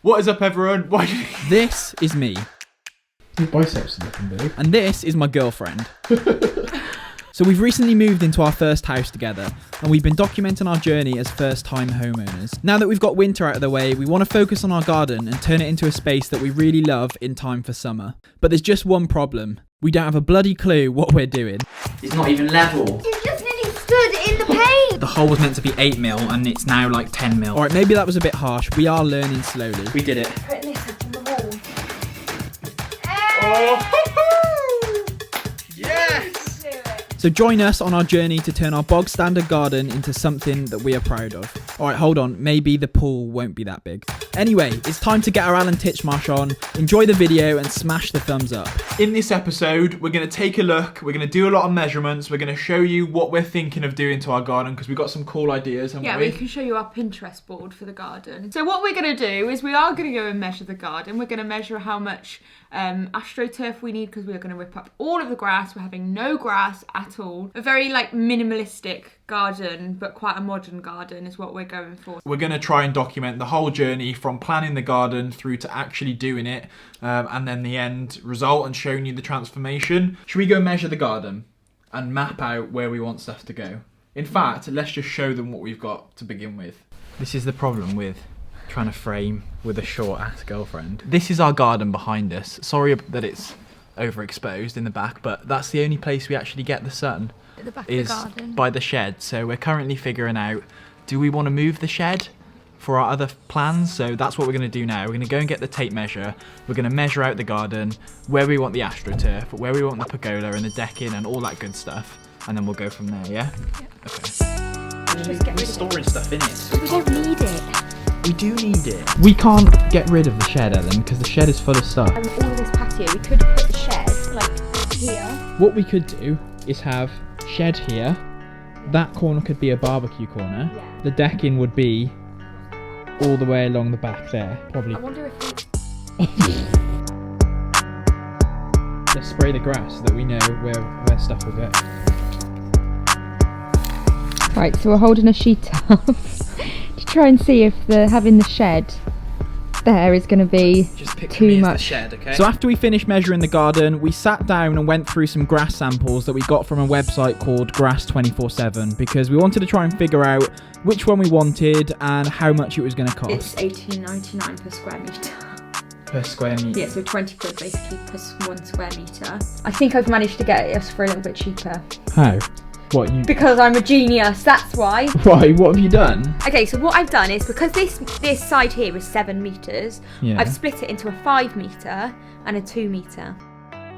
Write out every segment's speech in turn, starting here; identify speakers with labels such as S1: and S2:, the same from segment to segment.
S1: What is up, everyone?
S2: This is me.
S3: Your biceps are looking big.
S2: And this is my girlfriend. So we've recently moved into our first house together, and we've been documenting our journey as first-time homeowners. Now that we've got winter out of the way, we want to focus on our garden and turn it into a space that we really love in time for summer. But there's just one problem. We don't have a bloody clue what we're doing.
S1: It's not even level.
S4: You just nearly stood in the paint.
S1: The hole was meant to be 8mm and it's now like 10mm.
S2: Alright, maybe that was a bit harsh. We are learning slowly.
S1: We did it.
S4: Put this up on the wall.
S1: Oh, yes!
S2: So join us on our journey to turn our bog standard garden into something that we are proud of. Alright, hold on. Maybe the pool won't be that big. Anyway, it's time to get our Alan Titchmarsh on, enjoy the video and smash the thumbs up.
S1: In this episode, we're going to take a look, we're going to do a lot of measurements, we're going to show you what we're thinking of doing to our garden because we've got some cool ideas, haven't we?
S5: Yeah, we can show you our Pinterest board for the garden. So what we're going to do is we are going to go and measure the garden. We're going to measure how much AstroTurf we need because we're going to rip up all of the grass. We're having no grass at all. A very minimalistic garden, but quite a modern garden is what we're going for.
S1: We're going to try and document the whole journey from planning the garden through to actually doing it, and then the end result and showing you the transformation. Should we go measure the garden and map out where we want stuff to go? In fact, let's just show them what we've got to begin with. This is the problem with trying to frame with a short-ass girlfriend. This is our garden behind us. Sorry that it's overexposed in the back, but that's the only place we actually get the sun.
S5: At the back
S1: is
S5: of the garden.
S1: By the shed. So we're currently figuring out, do we want to move the shed for our other plans? So that's what we're going to do now. We're going to go and get the tape measure. We're going to measure out the garden, where we want the AstroTurf, where we want the pergola and the decking and all that good stuff. And then we'll go from there, yeah? Okay.
S5: Just get rid of
S1: storing stuff in it. So
S4: We don't need it.
S1: we do need it. We can't get rid of the shed, Ellen, because the shed is full of stuff.
S4: All of this patio, we could put the shed here.
S2: What we could do is have shed here. That corner could be a barbecue corner.
S4: Yeah.
S2: The decking would be all the way along the back there. Probably.
S4: I wonder if
S2: Let's spray the grass so that we know where stuff will go.
S4: Right, so we're holding a sheet up to try and see if having the shed there is going to be
S1: Just picture
S4: too
S1: me as
S4: much.
S1: the shed, okay?
S2: So after we finished measuring the garden, we sat down and went through some grass samples that we got from a website called Grass 24/7 because we wanted to try and figure out which one we wanted and how much it was going to cost.
S5: It's $18.99 per square metre.
S1: per square metre.
S5: Yeah, so 20 quid basically per 1 square metre.
S4: I think I've managed to get us for a little bit cheaper.
S2: How? What you?
S4: Because I'm a genius, that's why.
S2: Why? What have you done?
S4: Okay, so what I've done is, because this side here is 7 metres,
S2: Yeah.
S4: I've split it into a 5 metre and a 2 metre.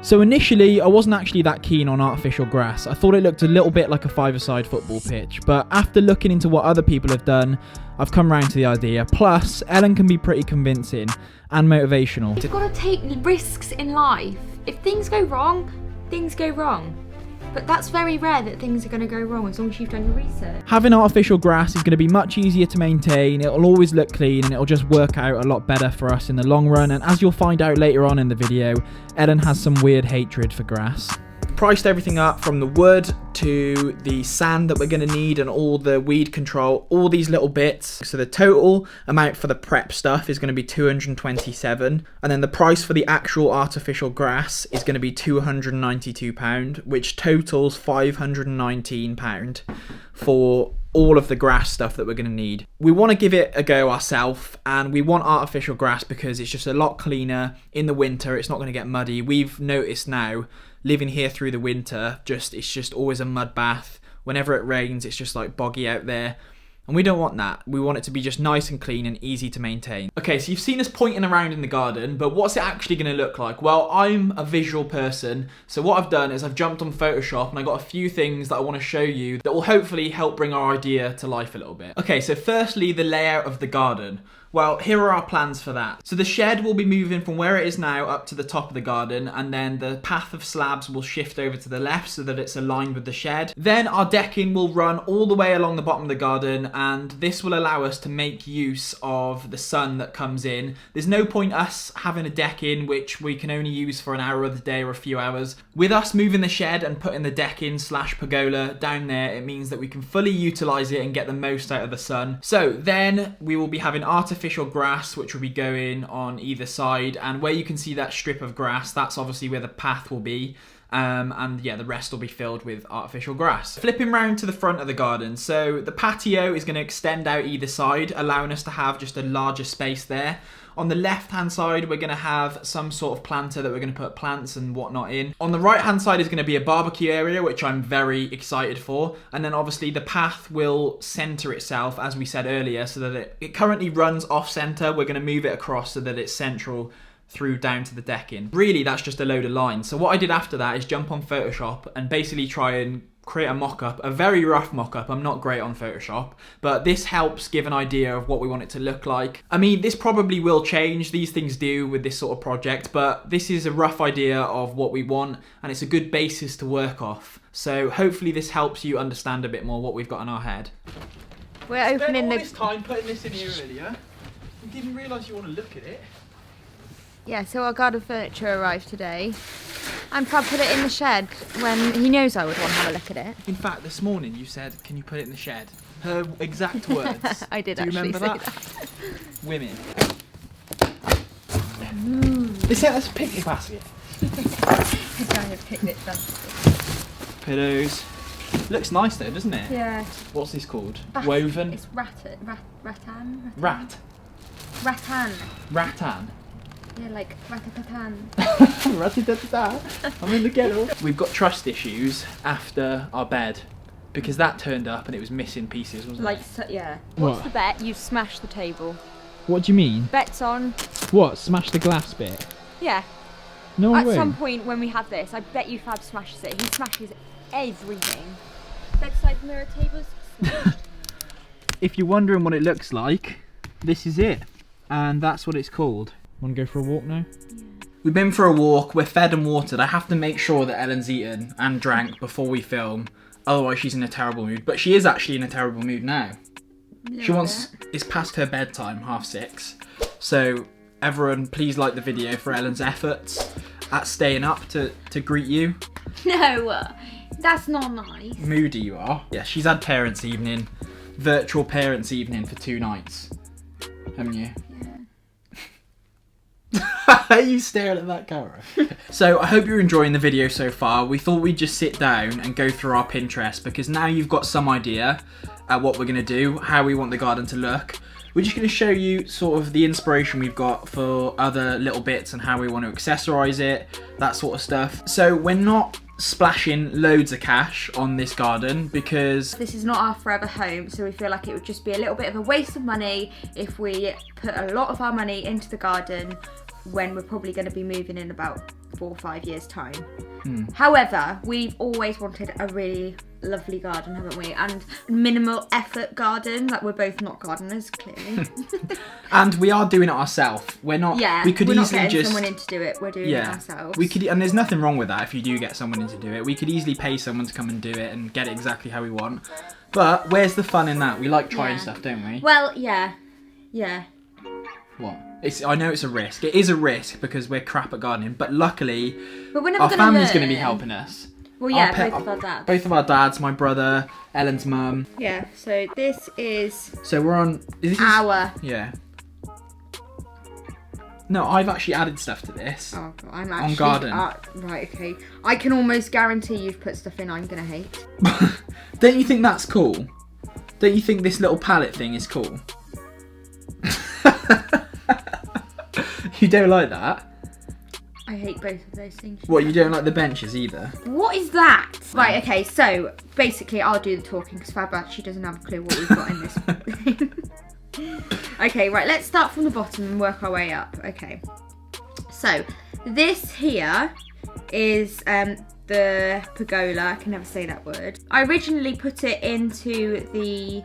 S2: So initially, I wasn't actually that keen on artificial grass. I thought it looked a little bit like a five-a-side football pitch, but after looking into what other people have done, I've come round to the idea. Plus, Ellen can be pretty convincing and motivational.
S4: You've got to take risks in life. If things go wrong, things go wrong. But that's very rare that things are going to go wrong as long as you've done your research.
S2: Having artificial grass is going to be much easier to maintain, it'll always look clean and it'll just work out a lot better for us in the long run, and as you'll find out later on in the video, Ellen has some weird hatred for grass. Priced everything up from the wood to the sand that we're going to need and all the weed control, all these little bits. So the total amount for the prep stuff is going to be $227, and then the price for the actual artificial grass is going to be £292, which totals £519 for all of the grass stuff that we're going to need. We want to give it a go ourselves, and we want artificial grass because it's just a lot cleaner in the winter. It's not going to get muddy. We've noticed now, living here through the winter, it's just always a mud bath. Whenever it rains, it's just like boggy out there. And we don't want that. We want it to be just nice and clean and easy to maintain. Okay, so you've seen us pointing around in the garden, but what's it actually going to look like? Well, I'm a visual person, so what I've done is I've jumped on Photoshop and I got a few things that I want to show you that will hopefully help bring our idea to life a little bit. Okay, so firstly, the layout of the garden. Well, here are our plans for that. So the shed will be moving from where it is now up to the top of the garden, and then the path of slabs will shift over to the left so that it's aligned with the shed. Then our decking will run all the way along the bottom of the garden, and this will allow us to make use of the sun that comes in. There's no point us having a decking which we can only use for an hour of the day or a few hours. With us moving the shed and putting the decking / pergola down there, it means that we can fully utilize it and get the most out of the sun. So then we will be having artificial
S1: artificial grass which will be going on either side, and where you can see that strip of grass, that's obviously where the path will be. And yeah, the rest will be filled with artificial grass. Flipping round to the front of the garden, so the patio is going to extend out either side, allowing us to have just a larger space there. On the left hand side, we're going to have some sort of planter that we're going to put plants and whatnot in. On the right hand side is going to be a barbecue area, which I'm very excited for. And then obviously the path will center itself, as we said earlier, so that it currently runs off center. We're going to move it across so that it's central through down to the decking. Really, that's just a load of lines. So what I did after that is jump on Photoshop and basically try and create a mock-up, a very rough mock-up. I'm not great on Photoshop, but this helps give an idea of what we want it to look like. I mean, this probably will change. These things do with this sort of project, but this is a rough idea of what we want, and it's a good basis to work off. So hopefully this helps you understand a bit more what we've got in our head.
S5: We're opening the...
S1: time putting this in here earlier. We didn't realise you want to look at it.
S5: Yeah, so our garden furniture arrived today. And Fab put it in the shed when he knows I would want to have a look at it.
S1: In fact, this morning you said, can you put it in the shed? Her exact words.
S5: I did
S1: Do you
S5: actually
S1: remember
S5: say that.
S1: Women. Is that a picnic basket?
S5: Giant picnic basket.
S1: Pillows. Looks nice though, doesn't it?
S5: Yeah.
S1: What's this called? Woven?
S5: It's rattan.
S1: Rat.
S5: Rattan.
S1: Rattan.
S5: Yeah, like rat-a-tat-tan.
S1: Rat-a-tat-tat. I'm in the ghetto. We've got trust issues after our bed because that turned up and it was missing pieces, wasn't
S5: Like,
S1: it?
S5: so, yeah.
S2: What?
S5: What's the bet? You smashed the table.
S2: What do you mean?
S5: Bet's on.
S2: What? Smash the glass bit?
S5: Yeah.
S2: No
S5: At
S2: way.
S5: some point when we have this, I bet you Fab smashes it. He smashes everything. Bedside mirror tables.
S1: If you're wondering what it looks like, this is it. And that's what it's called.
S2: Want to go for a walk now?
S1: We've been for a walk, we're fed and watered. I have to make sure that Ellen's eaten and drank before we film. Otherwise she's in a terrible mood. But she is actually in a terrible mood now. She wants, it's past her bedtime, 6:30. So everyone please like the video for Ellen's efforts at staying up to greet you.
S5: No, that's not nice.
S1: Moody you are. Yeah, she's had parents' evening, virtual parents' evening for 2 nights. Haven't you? You staring at that camera. So I hope you're enjoying the video so far. We thought we'd just sit down and go through our Pinterest because now you've got some idea at what we're going to do, how we want the garden to look. We're just going to show you sort of the inspiration we've got for other little bits and how we want to accessorize it, that sort of stuff. So we're not splashing loads of cash on this garden because
S5: This is not our forever home, so we feel like it would just be a little bit of a waste of money if we put a lot of our money into the garden when we're probably going to be moving in about 4 or 5 years' time. However, we've always wanted a really lovely garden, haven't we? And minimal effort garden. Like, we're both not gardeners, clearly.
S1: and we are doing it ourselves. We're not.
S5: Yeah,
S1: we could
S5: we're not
S1: easily
S5: getting
S1: just
S5: someone in to do it. We're doing it ourselves.
S1: We could, and there's nothing wrong with that if you do get someone in to do it. We could easily pay someone to come and do it and get it exactly how we want. But where's the fun in that? We like trying stuff, don't we?
S5: Well, yeah.
S1: What? I know it's a risk. It is a risk because we're crap at gardening, but luckily
S5: But we're never
S1: our
S5: gonna
S1: family's going to be
S5: learn.
S1: helping us.
S5: Well, yeah,
S1: Our
S5: both of our dads.
S1: Both of our dads, my brother, Ellen's mum.
S5: Yeah, so this is
S1: So we're on... Is this
S5: our...
S1: Yeah. No, I've actually added stuff to this.
S5: Oh, God, I'm actually...
S1: garden.
S5: Right, okay. I can almost guarantee you've put stuff in I'm going to hate.
S1: Don't you think that's cool? Don't you think this little palette thing is cool? You don't like that?
S5: I hate both of those things.
S1: What, you don't like the benches either?
S5: What is that? Right, okay, so basically I'll do the talking because Fab actually doesn't have a clue what we've got in this. Okay, right, let's start from the bottom and work our way up. Okay, so this here is the pergola. I can never say that word. I originally put it into the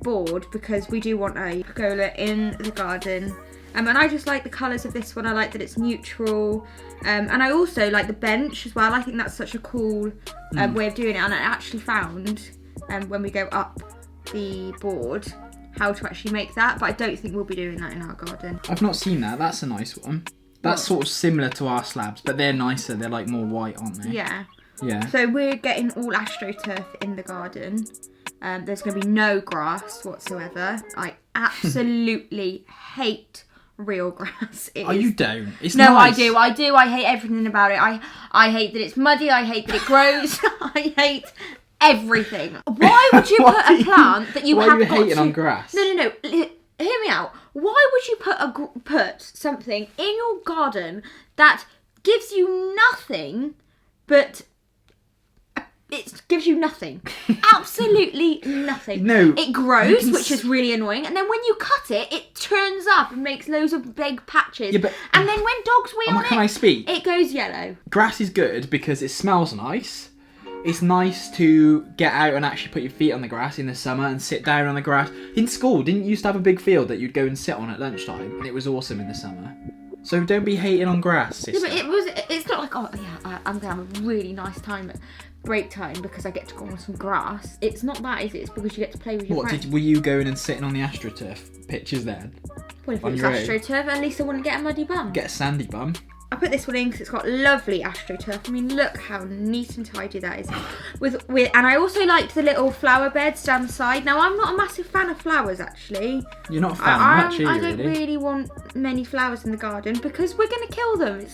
S5: board because we do want a pergola in the garden. And I just like the colours of this one. I like that it's neutral. And I also like the bench as well. I think that's such a cool way of doing it. And I actually found, when we go up the board, how to actually make that. But I don't think we'll be doing that in our garden.
S1: I've not seen that. That's a nice one. That's sort of similar to our slabs, but they're nicer. They're like more white, aren't they?
S5: Yeah.
S1: Yeah.
S5: So we're getting all AstroTurf in the garden. There's going to be no grass whatsoever.
S4: absolutely hate real grass.
S2: Oh, you don't. It's
S4: no,
S2: nice.
S4: I do. I hate everything about it. I hate that it's muddy. I hate that it grows. I hate everything. Why would you put a plant that you
S2: why
S4: have
S2: are you
S4: got
S2: hating
S4: to...
S2: on grass?
S4: No. Hear me out. Why would you put something in your garden that gives you nothing but... It gives you nothing. Absolutely nothing.
S2: No.
S4: It grows, which is really annoying. And then when you cut it, it turns up and makes loads of big patches.
S2: Yeah, but-
S4: and then when dogs wee on
S2: Can I speak?
S4: it goes yellow.
S2: Grass is good because it smells nice. It's nice to get out and actually put your feet on the grass in the summer and sit down on the grass. In school, didn't you used to have a big field that you'd go and sit on at lunchtime? And it was awesome in the summer. So don't be hating on grass, sister.
S4: Yeah, but it's not like, oh yeah, I'm going to have a really nice time at break time because I get to go on some grass. It's not that, is it? It's because you get to play with your friends.
S2: Were you going and sitting on the AstroTurf pitches then?
S4: Well, if it
S2: on
S4: was
S2: your own?
S4: AstroTurf, at least I wouldn't get a muddy bum.
S2: Get a sandy bum.
S4: I put this one in because it's got lovely AstroTurf. I mean, look how neat and tidy that is. And I also liked the little flower beds down the side. Now, I'm not a massive fan of flowers, actually.
S2: You're not a fan of much, are you,
S4: I don't really want many flowers in the garden because we're going to kill them.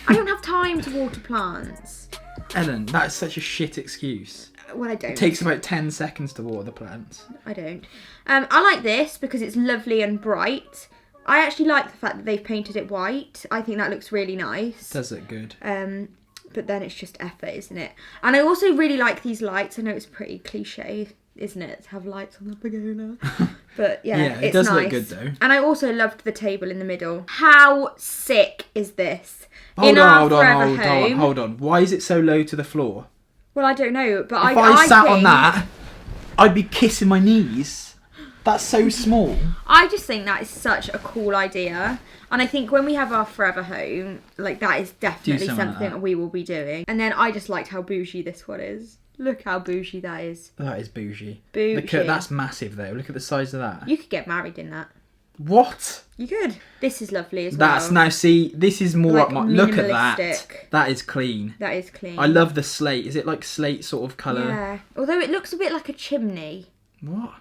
S4: I don't have time to water plants.
S2: Ellen, that is such a shit excuse.
S4: Well, I don't.
S2: It takes about 10 seconds to water the plants.
S4: I don't. I like this because it's lovely and bright. I actually like the fact that they've painted it white. I think that looks really nice.
S2: Does look good.
S4: But then it's just effort, isn't it? And I also really like these lights. I know it's pretty cliche, isn't it, to have lights on the pergola? But yeah,
S2: Yeah, it
S4: it's
S2: does
S4: nice.
S2: look good though.
S4: And I also loved the table in the middle. How sick is this?
S2: Hold on. Why is it so low to the floor?
S4: Well, I don't know, but
S2: If I sat on
S4: think-
S2: that, I'd be kissing my knees. That's so small.
S4: I just think that is such a cool idea. And I think when we have our forever home, like that is definitely
S2: something
S4: something
S2: like that.
S4: we will be doing. And then I just liked how bougie this one is. Look how bougie that is.
S2: That is bougie.
S4: Bougie.
S2: Look at, that's massive though. Look at the size of that.
S4: You could get married in that.
S2: What?
S4: You could. This is lovely as well.
S2: That's now see. This is more
S4: Like
S2: up my. Look at that.
S4: minimalistic.
S2: That is clean.
S4: That is clean.
S2: I love the slate. Is it like slate sort of colour?
S4: Yeah. Although it looks a bit like a chimney.
S2: What?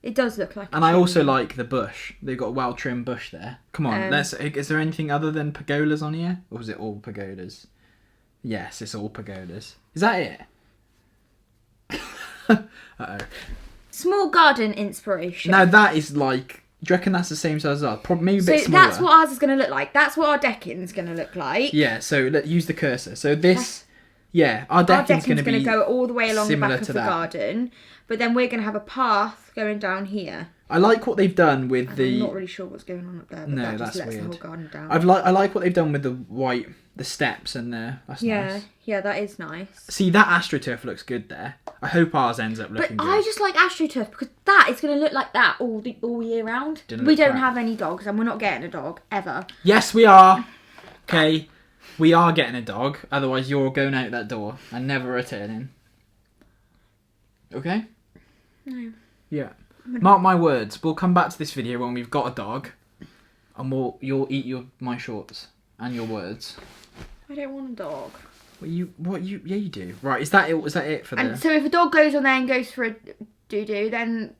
S4: It does look like a
S2: And I
S4: chimney.
S2: also like the bush. They've got a well trimmed bush there. Come on, is there anything other than pergolas on here? Or is it all pagodas? Yes, it's all pagodas. Is that it? Uh-oh.
S4: Small garden inspiration.
S2: Now that is like... Do you reckon that's the same size as ours? Probably maybe a bit
S4: So
S2: smaller.
S4: that's what ours is going to look like. That's what our decking's going to look like.
S2: Yeah, so use the cursor. So this... Yeah, our decking's going to be
S4: go all the way along the
S2: similar
S4: back of
S2: to
S4: the
S2: that.
S4: garden. But then we're going to have a path going down here.
S2: I like what they've done with
S4: And
S2: the...
S4: I'm not really sure what's going on up there, but
S2: No,
S4: that just
S2: that's
S4: lets
S2: weird.
S4: the whole garden down.
S2: I like what they've done with the white, the steps and that's nice.
S4: Yeah, that is nice.
S2: See, that AstroTurf looks good there. I hope ours ends up
S4: But
S2: looking good.
S4: I just like AstroTurf because that is going to look like that all year round.
S2: Didn't
S4: We
S2: look
S4: don't
S2: crap.
S4: have any dogs and we're not getting a dog, ever.
S2: Yes, we are. Okay, we are getting a dog. Otherwise, you're going out that door and never returning. Okay?
S4: No.
S2: Yeah. Mark my words. We'll come back to this video when we've got a dog, and you'll eat my shorts and your words.
S4: I don't want a dog.
S2: Yeah, you do. Right? Is that it? Was that it for
S4: And
S2: the?
S4: so if a dog goes on there and goes for a doo-doo, then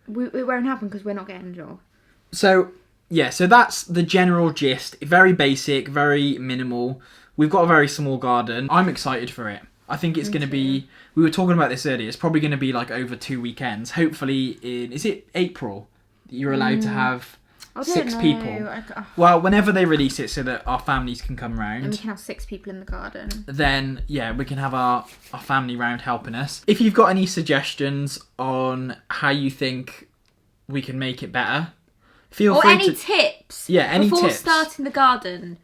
S4: it won't happen because we're not getting a dog.
S2: So yeah, so that's the general gist. Very basic, very minimal. We've got a very small garden. I'm excited for it. I think it's going to be... We were talking about this earlier. It's probably going to be like over 2 weekends. Hopefully in... Is it April that you're allowed to have
S4: I don't
S2: 6
S4: know.
S2: people? Well, whenever they release it so that our families can come
S4: And we
S2: round,
S4: can have 6 people in the garden.
S2: then yeah, we can have our family round helping us. If you've got any suggestions on how you think we can make it better, feel
S4: Or
S2: free
S4: any
S2: to...
S4: tips.
S2: Yeah, any
S4: before
S2: tips.
S4: starting the garden.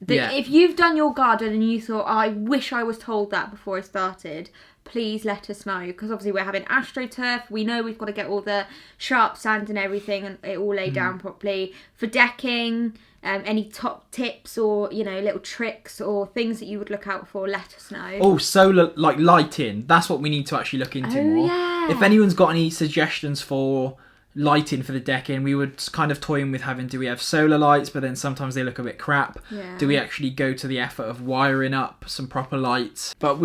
S2: Yeah.
S4: If you've done your garden and you thought, I wish I was told that before I started, please let us know. Because obviously we're having AstroTurf. We know we've got to get all the sharp sand and everything and it all laid down properly. For decking, any top tips or, little tricks or things that you would look out for, let us know.
S2: Oh, solar, like lighting. That's what we need to actually look into more.
S4: Yeah.
S2: If anyone's got any suggestions for lighting for the decking, we would kind of toying with do we have solar lights, but then sometimes they look a bit crap.
S4: Yeah.
S2: Do we actually go to the effort of wiring up some proper lights? But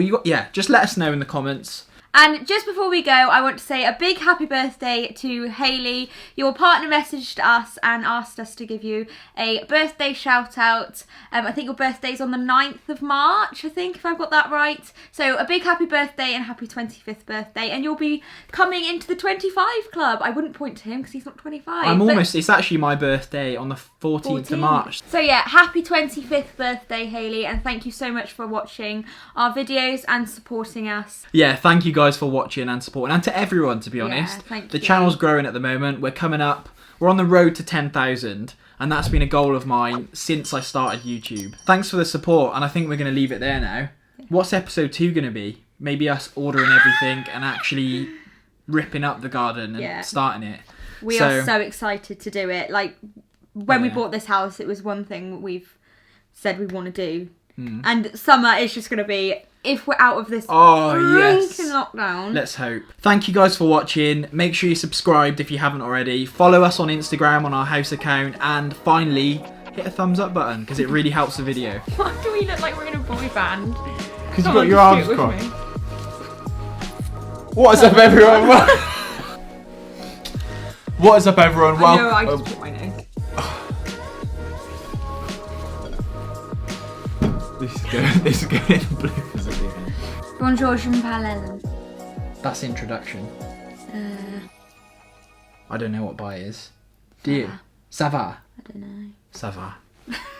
S2: just let us know in the comments.
S4: And just before we go, I want to say a big happy birthday to Hayley. Your partner messaged us and asked us to give you a birthday shout out. I think your birthday's on the 9th of March, I think, if I've got that right. So a big happy birthday and happy 25th birthday. And you'll be coming into the 25 club. I wouldn't point to him because he's not 25.
S2: It's actually my birthday on the 14th of March.
S4: So yeah, happy 25th birthday, Hayley. And thank you so much for watching our videos and supporting us.
S2: Yeah, thank you guys for watching and supporting, and to everyone, to be honest.
S4: Thank
S2: the
S4: you.
S2: channel's growing at the moment. We're on the road to 10,000, and that's been a goal of mine since I started YouTube. Thanks for the support, and I think we're going to leave it there now. What's episode 2 going to be? Maybe us ordering everything and actually ripping up the garden and starting it.
S4: We are so excited to do it. Like, when we bought this house, it was one thing we've said we want to do. And summer is just going to be, if we're out of this lockdown.
S2: Let's hope. Thank you guys for watching. Make sure you're subscribed if you haven't already. Follow us on Instagram on our house account. And finally, hit a thumbs up button because it really helps the video.
S5: Why do we look like we're in a boy band?
S3: Because you've got your arms crossed.
S1: What is up, everyone? What is up, everyone?
S5: No, I just put my nose.
S1: This is going in blue.
S4: Bonjour, je m'appelle Ellen.
S2: That's introduction. I don't know what bye is. Do you? Ça va?
S4: I don't know.
S2: Ça va.